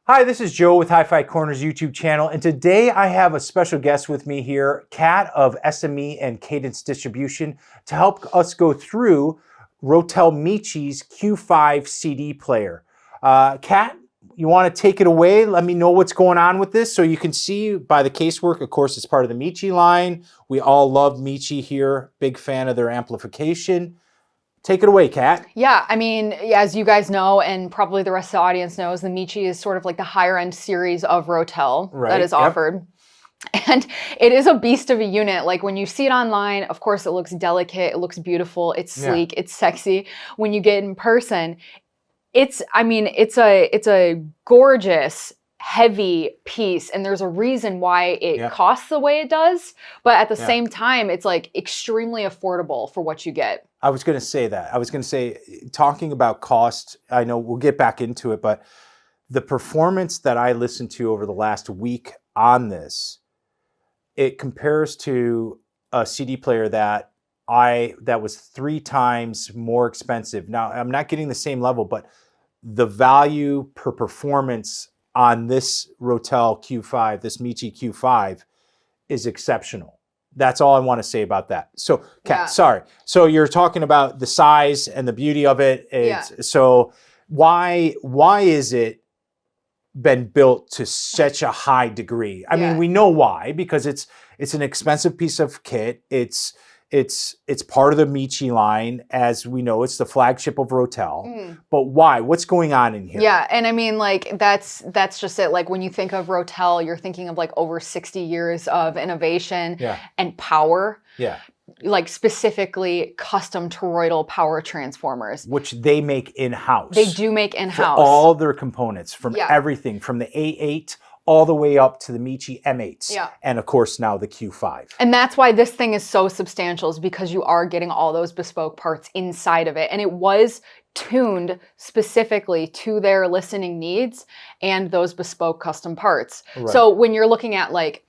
Hi, this is Joe with HiFi Corner's YouTube channel, and today I have a special guest with me here, Kat of SME and Cadence Distribution, to help us go through Rotel Michi's Q5 CD player. Kat, you want to take it away? Let me know what's going on with this. So you can see by the casework, of course, it's part of the Michi line. We all love Michi here. Big fan of their amplification. Take it away, Kat. Yeah, I mean, as you guys know, and probably the rest of the audience knows, the Michi is sort of like the higher end series of Rotel that is offered. And it is a beast of a unit. Like when you see it online, of course, it looks delicate, it looks beautiful, it's sleek, it's sexy. When you get in person, it's a gorgeous, heavy piece, and there's a reason why it costs the way it does, but at the same time, it's like extremely affordable for what you get. I was going to say that. I was going to say, talking about cost, I know we'll get back into it, but the performance that I listened to over the last week on this, it compares to a CD player that was 3 times more expensive. Now, I'm not getting the same level, but the value per performance on this Rotel Q5, this Michi Q5, is exceptional. That's all I want to say about that. So, Kat, sorry. So you're talking about the size and the beauty of it. So why is it been built to such a high degree? I mean, we know why, because it's an expensive piece of kit. It's part of the Michi line, as we know. It's the flagship of Rotel. But why? What's going on in here? Yeah, and I mean, like, that's just it. Like, when you think of Rotel, you're thinking of like over 60 years of innovation and power. Yeah. Like specifically custom toroidal power transformers. Which they make in-house. They do make in-house. For all their components, from everything, from the A8 all the way up to the Michi M8s. Yeah. And of course now the Q5. And that's why this thing is so substantial, is because you are getting all those bespoke parts inside of it. And it was tuned specifically to their listening needs and those bespoke custom parts. Right. So when you're looking at like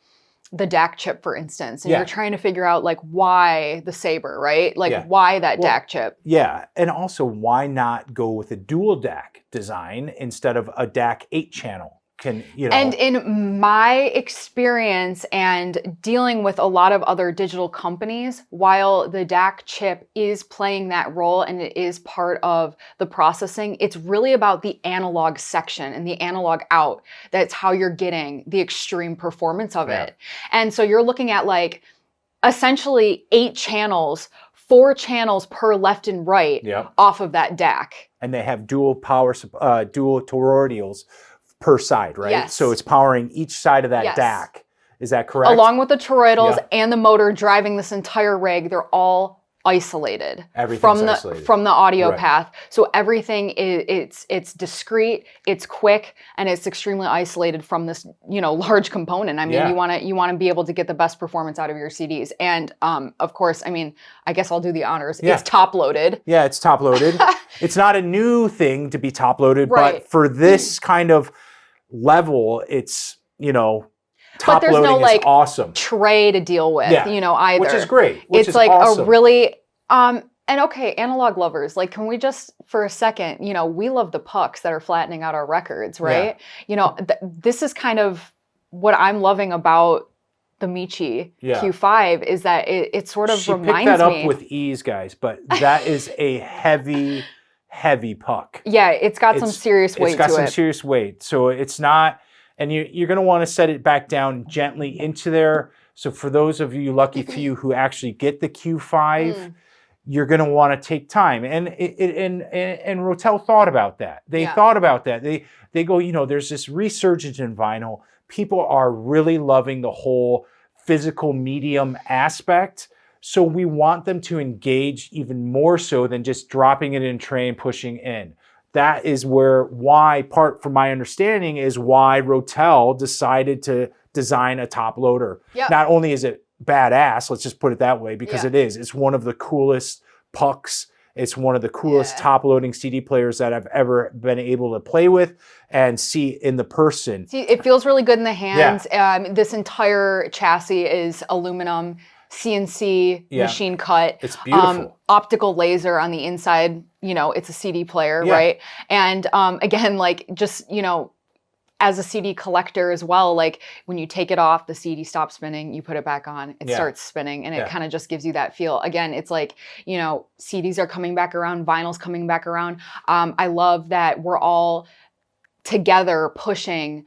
the DAC chip, for instance, and you're trying to figure out like why the Saber, right? Like why that DAC chip? Yeah, and also why not go with a dual DAC design instead of a DAC 8-channel? And in my experience and dealing with a lot of other digital companies, while the DAC chip is playing that role and it is part of the processing, it's really about the analog section and the analog out. That's how you're getting the extreme performance of it. And so you're looking at like essentially 8 channels, 4 channels per left and right off of that DAC. And they have dual toroidals per side, right? Yes. So it's powering each side of that DAC. Is that correct? Along with the toroidals and the motor driving this entire rig, they're all isolated from the audio path. So everything it's discrete, it's quick, and it's extremely isolated from this, large component. I mean, you want to be able to get the best performance out of your CDs. And of course, I mean, I guess I'll do the honors. It's top loaded. Yeah, it's top loaded. It's not a new thing to be top loaded, but for this kind of level, it's, top but there's loading no like awesome tray to deal with, either. Which is great. It's like awesome. A really, and okay, analog lovers, like, can we just for a second, we love the pucks that are flattening out our records, right? This is kind of what I'm loving about the Michi Q5 is that it sort of reminds me. She picked that up with ease, guys, but that is a heavy puck. Yeah, it's got some serious weight to it. It's got some serious weight. So it's not, and you're going to want to set it back down gently into there. So for those of you, lucky few, who actually get the Q5, you're going to want to take time. And Rotel thought about that. They thought about that. They go, there's this resurgence in vinyl. People are really loving the whole physical medium aspect. So we want them to engage even more so than just dropping it in a tray and pushing in. That is part from my understanding is why Rotel decided to design a top loader. Not only is it badass, let's just put it that way, because it is. It's one of the coolest pucks. It's one of the coolest top loading CD players that I've ever been able to play with and see in the person. See, it feels really good in the hands. This entire chassis is aluminum. CNC machine cut. It's beautiful. Optical laser on the inside. It's a CD player, right? And again, like just as a CD collector as well, like when you take it off, the CD stops spinning, you put it back on, it starts spinning, and it kind of just gives you that feel. Again, it's like, you know, CDs are coming back around, vinyl's coming back around. I love that we're all together pushing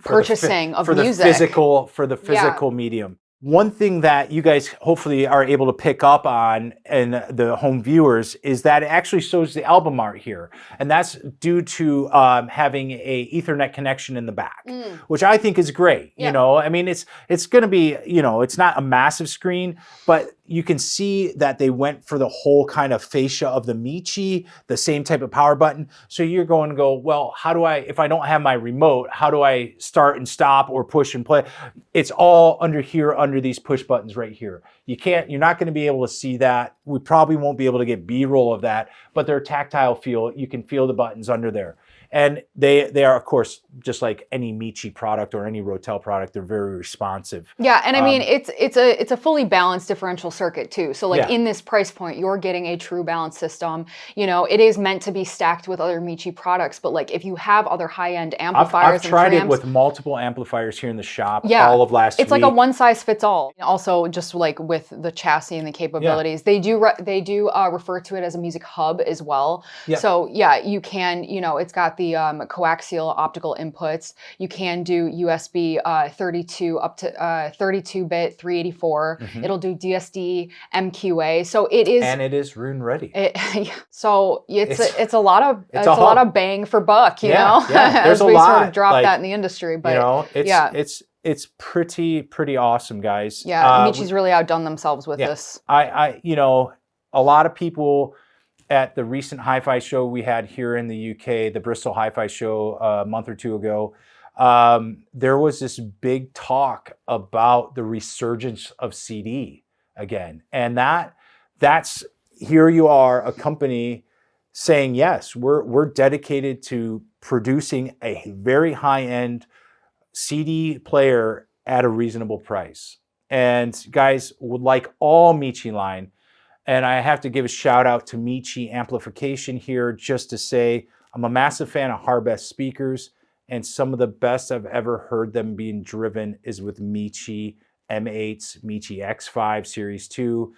purchasing of music. For the physical medium. One thing that you guys hopefully are able to pick up on, and the home viewers, is that it actually shows the album art here. And that's due to having a Ethernet connection in the back, which I think is great. You know, I mean, it's going to be, you know, it's not a massive screen, but you can see that they went for the whole kind of fascia of the Michi, the same type of power button. So you're going to go, well, how do I, if I don't have my remote, how do I start and stop or push and play? It's all under here, under these push buttons right here. You're not going to be able to see that. We probably won't be able to get B-roll of that, but they're tactile feel. You can feel the buttons under there. And they are, of course, just like any Michi product or any Rotel product, they're very responsive. Yeah, and I mean, it's a fully balanced differential circuit too. So like in this price point, you're getting a true balance system. You know, it is meant to be stacked with other Michi products, but like if you have other high-end amplifiers, I've tried it with multiple amplifiers here in the shop all of last week. It's like a one size fits all. Also, just like with the chassis and the capabilities, they do refer to it as a music hub as well. So yeah, you can, you know, it's got the coaxial optical inputs. You can do USB 32 up to 32-bit 384. It'll do DSD, MQA. So it is, and it is rune ready. So it's a lot of bang for buck. You know, there's as we sort of drop that in the industry. But you know, it's pretty awesome, guys. Yeah, Michi's really outdone themselves with this. You know, a lot of people at the recent HiFi show we had here in the UK, the Bristol HiFi show a month or two ago, there was this big talk about the resurgence of CD again. And that's here you are, a company saying, yes, we're dedicated to producing a very high-end CD player at a reasonable price. And guys, like all Michi line, and I have to give a shout out to Michi Amplification here just to say I'm a massive fan of Harbest speakers, and some of the best I've ever heard them being driven is with Michi M8s, Michi X5 Series 2.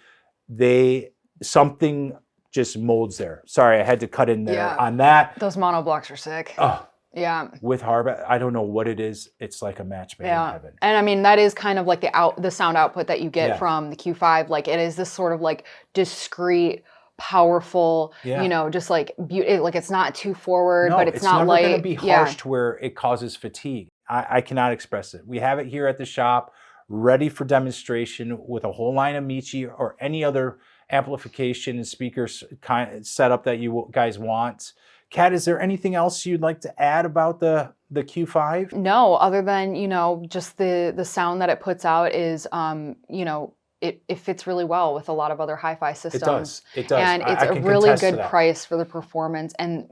Something just molds there. Sorry, I had to cut in there on that. Those mono blocks are sick. Oh, yeah. With Harbest, I don't know what it is. It's like a match made in heaven. And I mean, that is kind of like the sound output that you get from the Q5. Like it is this sort of like discrete, powerful, you know, just like like it's not too forward, but it's not light. It's never going to be harsh to where it causes fatigue. I cannot express it. We have it here at the shop, ready for demonstration with a whole line of Michi or any other amplification and speakers kind of setup that you guys want. Kat, is there anything else you'd like to add about the Q5? No, other than, you know, just the sound that it puts out is, you know, it fits really well with a lot of other hi-fi systems. It does. And it's a really good price for the performance and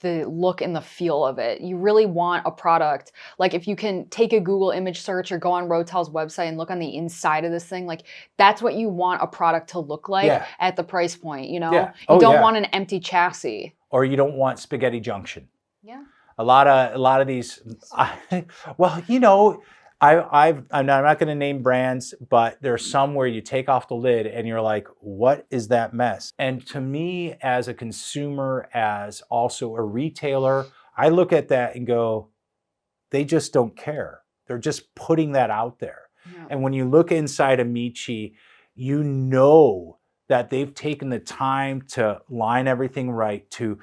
the look and the feel of it. You really want a product, like if you can take a Google image search or go on Rotel's website and look on the inside of this thing, like that's what you want a product to look like at the price point, you know? You don't want an empty chassis. Or you don't want spaghetti junction. Yeah. A lot of these, well, you know, I'm not going to name brands, but there's some where you take off the lid and you're like, what is that mess? And to me, as a consumer, as also a retailer, I look at that and go, they just don't care. They're just putting that out there. Yeah. And when you look inside a Michi, you know that they've taken the time to line everything right, to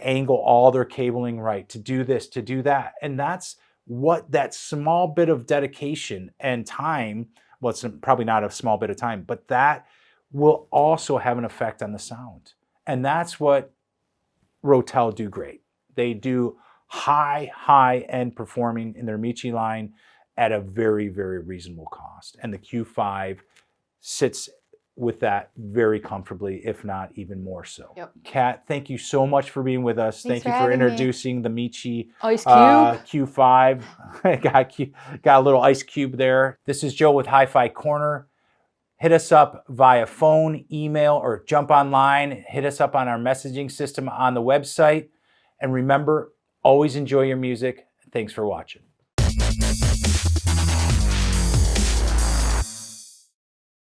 angle all their cabling right, to do this, to do that. And that's what that small bit of dedication and time, well, it's probably not a small bit of time, but that will also have an effect on the sound. And that's what Rotel do great. They do high-end performing in their Michi line at a very, very reasonable cost. And the Q5 sits with that very comfortably, if not even more so. Yep. Kat, thank you so much for being with us. Thank you for introducing the Michi Ice Cube. Q5. got a little ice cube there. This is Joe with HiFi Corner. Hit us up via phone, email, or jump online. Hit us up on our messaging system on the website. And remember, always enjoy your music. Thanks for watching.